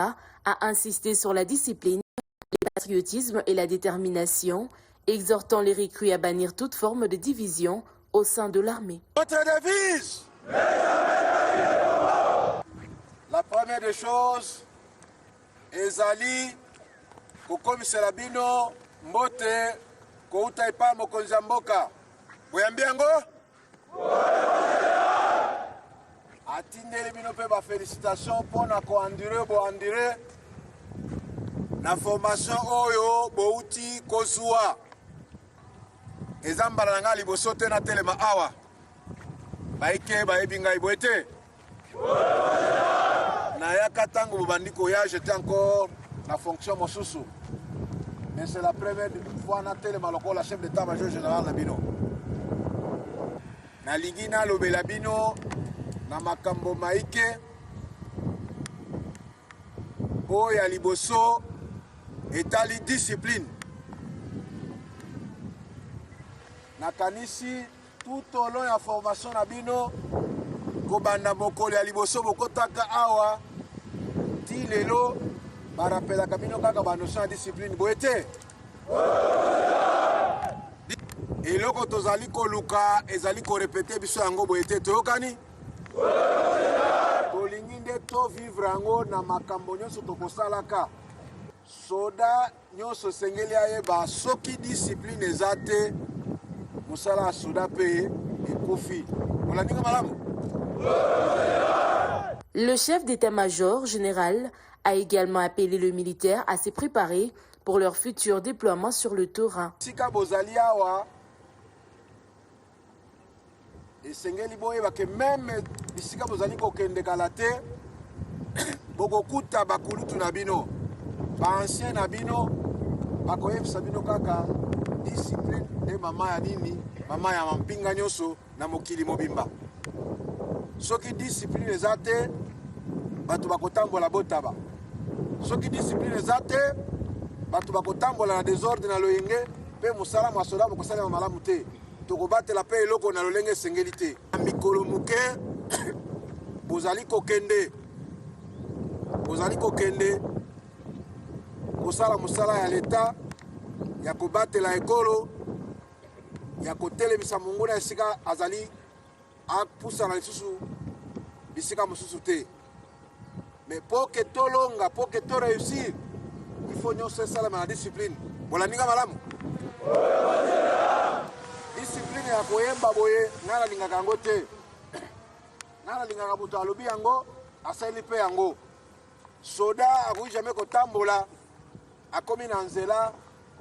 a insisté sur la discipline, le patriotisme et la détermination, exhortant les recrues à bannir toute forme de division au sein de l'armée. Notre devise, la première des choses, ezali kokomisela bino mbote kouta epa mokonzi ya mboka. Boyambi yango? Atindeli bino pe ba félicitation pona ko andire bo andire na formation oyo bouti kozua. Ezambala nanga liboso te na telema awa. Baike bayebi ngai boete. Na yaka tango bobandi koya j'étais encore na fonction mosusu. Mais c'est la première fois na telema lokola chef d'état-major général na bino. Na lingi na lobela bino na makambo maike oyo ya liboso etali discipline. Nakanisi tout au long ya formation na bino kobanda mokolo ya liboso bokotaka awa ti lelo barapelaka bino kaka banotion ya discipline boyete eloko tozali koluka ezali korepete biso yango boyete toyokani tolingi nde tovivre yango na makambo nyonso tokosalaka soda nyonso esengeli ayeba soki discipline eza te mosala ya soda mpe ekufi olandinga malamu. Le chef d'état-major général a également appelé le militaire à se préparer pour leur futur déploiement sur le terrain. Sika bozali awa esengeli boyeba ke même bisika bozali kokende kala te bokokuta bakulutu na bino baancien na bino bakoyebisa bino kaka discipline nde mama ya nini mama ya mampinga nyonso na mokili mobimba. Soki discipline eza te bato bakotambola botaba. Soki discipline eza te bato bakotambola na désordre na loyenge mpe mosala mwa soda bokosalema malamu te tokobatela mpe eloko na lolenge esengeli te. Mikolo moke bozali kokende kosala mosala ya leta ya kobatela ekolo ya kotelemisa monguna esika azali apusana lisusu bisika mosusu te. Mais pour que tolonga, pour que to réussir, il faut nyonso esalama na discipline. Bolandinga malamu? Discipline ya koyemba boye ngana lingaka yango te. Ngana lingaka moto alobi yango asali mpe yango. Soda akoki jamais kotambola akomi na nzela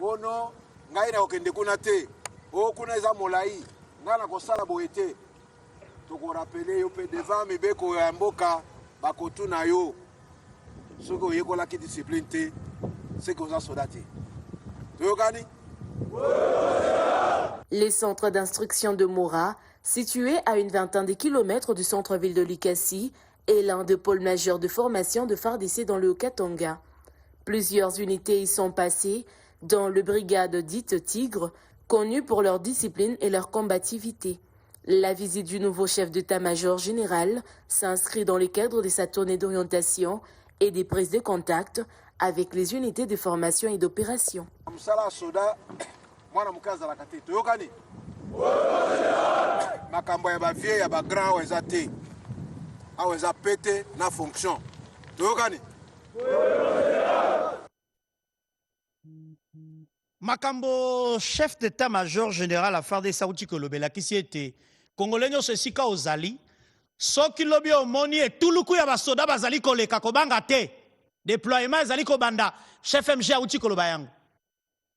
ono ngai na kokende kuna te o kuna eza molai ngana kosala boye te. Tokorapele yo mpe devant mibeko ya mboka bakotuna yo soki oyekolaki discipline te seki oza soda te toyokani. Les centres d'instruction de Mora, situés à une vingtaine de kilomètres du centre-ville de Likasi, est l'un des pôles majeurs de formation de FARDC dans le Haut-Katanga. Plusieurs unités y sont passées, dont le brigade dite Tigre, connue pour leur discipline et leur combativité. La visite du nouveau chef d'état-major général s'inscrit dans le cadre de sa tournée d'orientation et des prises de contact avec les unités de formation et d'opération. Makambo chef d'état-major général à FARDC sauti kolobela kisi ete Congolais nyonso esika ozali soki lobi omoni etuluku ya basoda bazali koleka kobanga te déploiement ezali kobanda chef MG auti koloba yango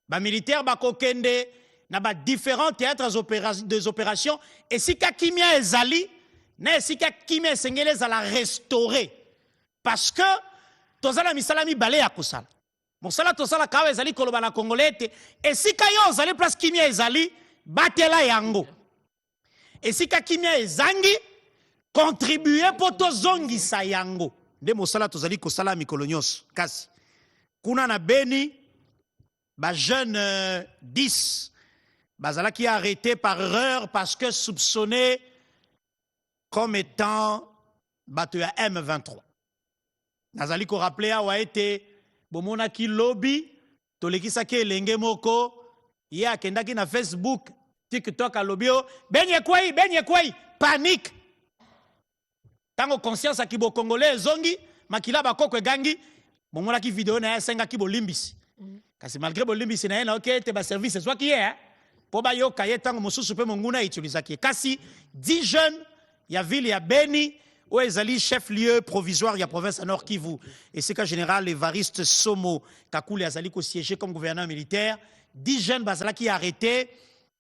ba militaire bakokende na ba différents théâtres des opérations esika kimia ezali na esika kimia esengeli ezala restaurer parce que tozala misala mibale ya kosala mosala tosala kawa ezali koloba na Congolais ete esika yo ozali place kimia ezali batela yango esika kimia ezangi contribuer po tozongisa yango nde mosala tozali kosala mikolo nyonso kasi kuna na Beni ba jeune 10 bazalaki arrêté par erreur parce que soupçonné comme étant bateau à M23 nazali ko rappeler awa ete bomonaki lobby tolekisaki elenge moko ye akendaki na Facebook TikTok alobi o benye kwai panique tango conscience akibo congolais ezongi makila bakoko egangi bomonaki video na ye asengaki bolimbisi kasi malgré bolimbisi na ye na oke ete baservice ezwaki ye po bayoka ye tango mosusu mpe monguna eutilisaki ye kasi 10 jeunes ya ville ya Beni oyo ezali chef-lieu provisoire ya province ya Nord Kivu esika général Évariste Somo Kakule azali kosiéger comme gouverneur militaire 10 jeunes bazalaki arrêtés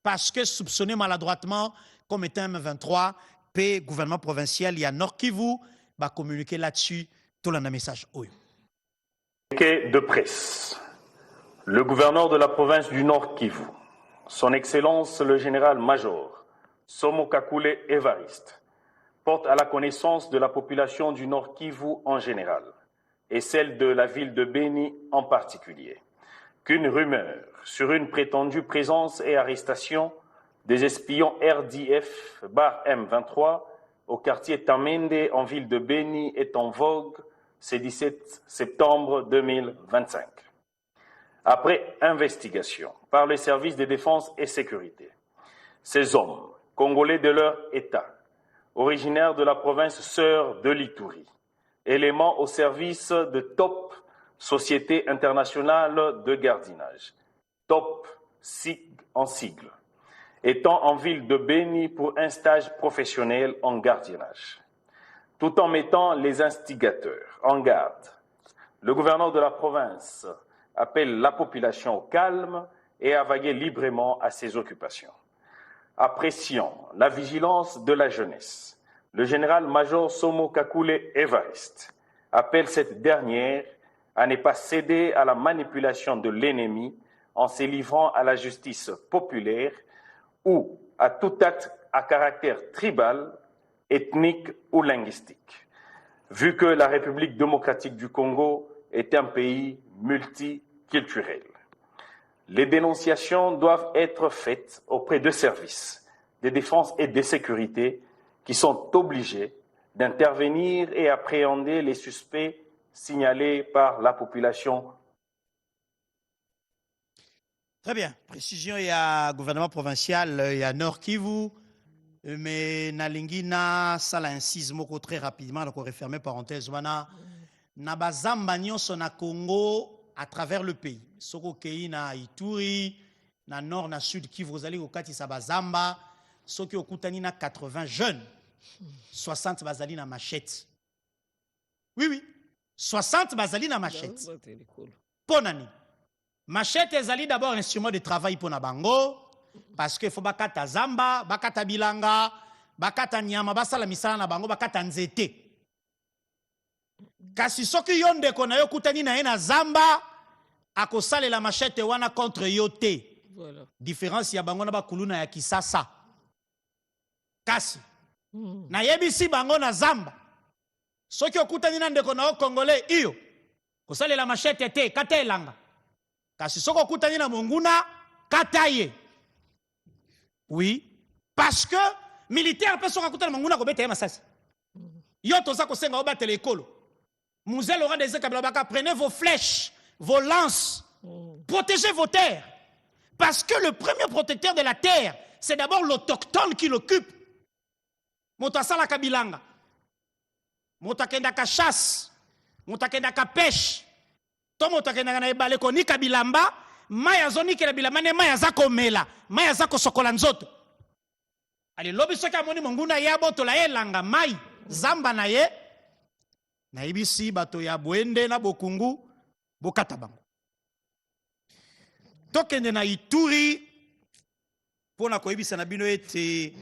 parce que soupçonnés maladroitement comme étant M23 pe gouvernement provincial ya Nord Kivu va communiquer là-dessus tout le message oyo. De presse. Le gouverneur de la province du Nord Kivu, son Excellence le général-major Somo Kakule Évariste, porte à la connaissance de la population du Nord Kivu en général et celle de la ville de Beni en particulier, qu'une rumeur sur une prétendue présence et arrestation des espions RDF M23 au quartier Tamende en ville de Beni est en vogue ce 17 septembre 2025. Après investigation par les services de défense et sécurité, ces hommes, congolais de leur État, originaires de la province sœur de l'Ituri, éléments au service de Top Société internationale de gardiennage, Top SIG en sigle, étant en ville de Beni pour un stage professionnel en gardiennage. Tout en mettant les instigateurs en garde, le gouverneur de la province appelle la population au calme et à vaguer librement à ses occupations. Appréciant la vigilance de la jeunesse, le général-major Somo Kakule Évariste appelle cette dernière à ne pas céder à la manipulation de l'ennemi en se livrant à la justice populaire ou à tout acte à caractère tribal, ethnique ou linguistique, vu que la République démocratique du Congo est un pays multiculturel. Les dénonciations doivent être faites auprès de services de défense et de sécurité qui sont obligés d'intervenir et appréhender les suspects signalés par la population. Très bien. Précision, il y a gouvernement provincial, il y a Nord Kivu, mais nalingi na sala incise moko très rapidement, donc on referme parenthèse, wana na bazamba nyonso na Congo à travers le pays. Soko kei na Ituri, na Nord, na Sud Kivu, ozali kokati sa bazamba, soki okutani na 80 jeunes, 60 bazali na machette. Oui, 60 bazali na machette. Ponani. Machette ezali d'abord un instrument de travail pour na bango, parce que faut bakata zamba, bakata bilanga, bakata nyama, basala misala na bango, bakata nzete. Kasi soki yonde kona yo kutani na ye na zamba, akosale la machette wana contre yote. Voilà. Différence ya bango na bakuluna ya kisasa. Kasi. Na yebisi bango na zamba. Soki okutani na ndeko na o congolais iyo. Kosale la machette te, kata elanga. Kasi soki okutani na monguna, kata ye. Oui. Parce que militaire peut soki okutani na monguna kobeta ye masasi. Yo toza kosenga obatela ekolo. Mouzel Laurent des Kabilabaka, prenez vos flèches, vos lances, protégez vos terres. Parce que le premier protecteur de la terre, c'est d'abord l'autochtone qui l'occupe. Motasala Kabilanga, Motakendaka chasse, Motakendaka pêche, Tomotakendaka na ebaleko ni Kabilamba, Maya zoni ke Kabilamba ne Maya zako mela, Maya zako sokola nzoto. Ali lobi soka moni monguna yabo to la elanga mai, zamba na ye. Na ibisi bato ya Bwende na Bokungu bokata bango. Tokende na Ituri pona koyebisa na bino ete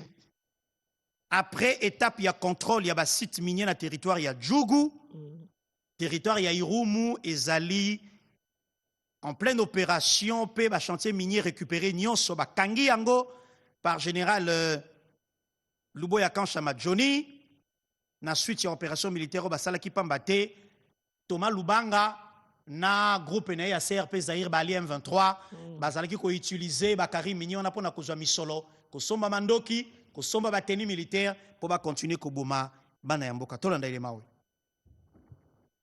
après étape ya contrôle ya ba site minier na territoire ya Djougou, territoire ya Irumu ezali en pleine opération pe ba chantier minier récupéré nyonso ba kangi yango par général Luboya Kanchama Johnny. Na suite ya opération militaire basala ki pambate Thomas Lubanga na groupe na ya CRP Zaire Bali M23 basala ki ko utiliser bakari mignon na pona kozwa misolo ko somba mandoki ko somba bateni militaire pour ba continuer ko boma bana ya mboka tolanda ile mawe.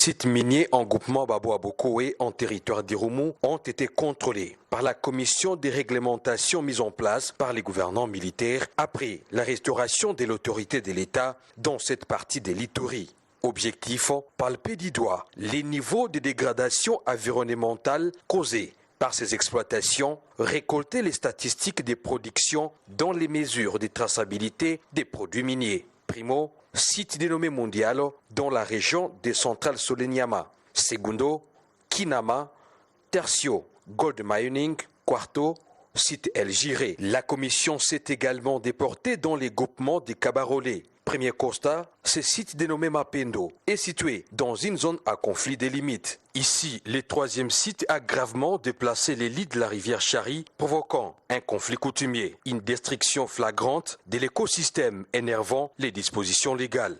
sites miniers en groupement Baboabokoé en territoire d'Irumu ont été contrôlés par la commission des réglementations mise en place par les gouvernants militaires après la restauration de l'autorité de l'État dans cette partie de l'Ituri. Objectif, palper du doigt les niveaux de dégradation environnementale causés par ces exploitations, récolter les statistiques des productions dans les mesures de traçabilité des produits miniers. Primo, site dénommé mondial dans la région des centrales Solenyama. Segundo, Kinama. Tertio, Gold Mining. Quarto, site El Giré. La commission s'est également déportée dans les groupements des Cabarolais. Premier constat, ce site dénommé Mapendo est situé dans une zone à conflit des limites. Ici, le troisième site a gravement déplacé les lits de la rivière Chari, provoquant un conflit coutumier, une destruction flagrante de l'écosystème énervant les dispositions légales.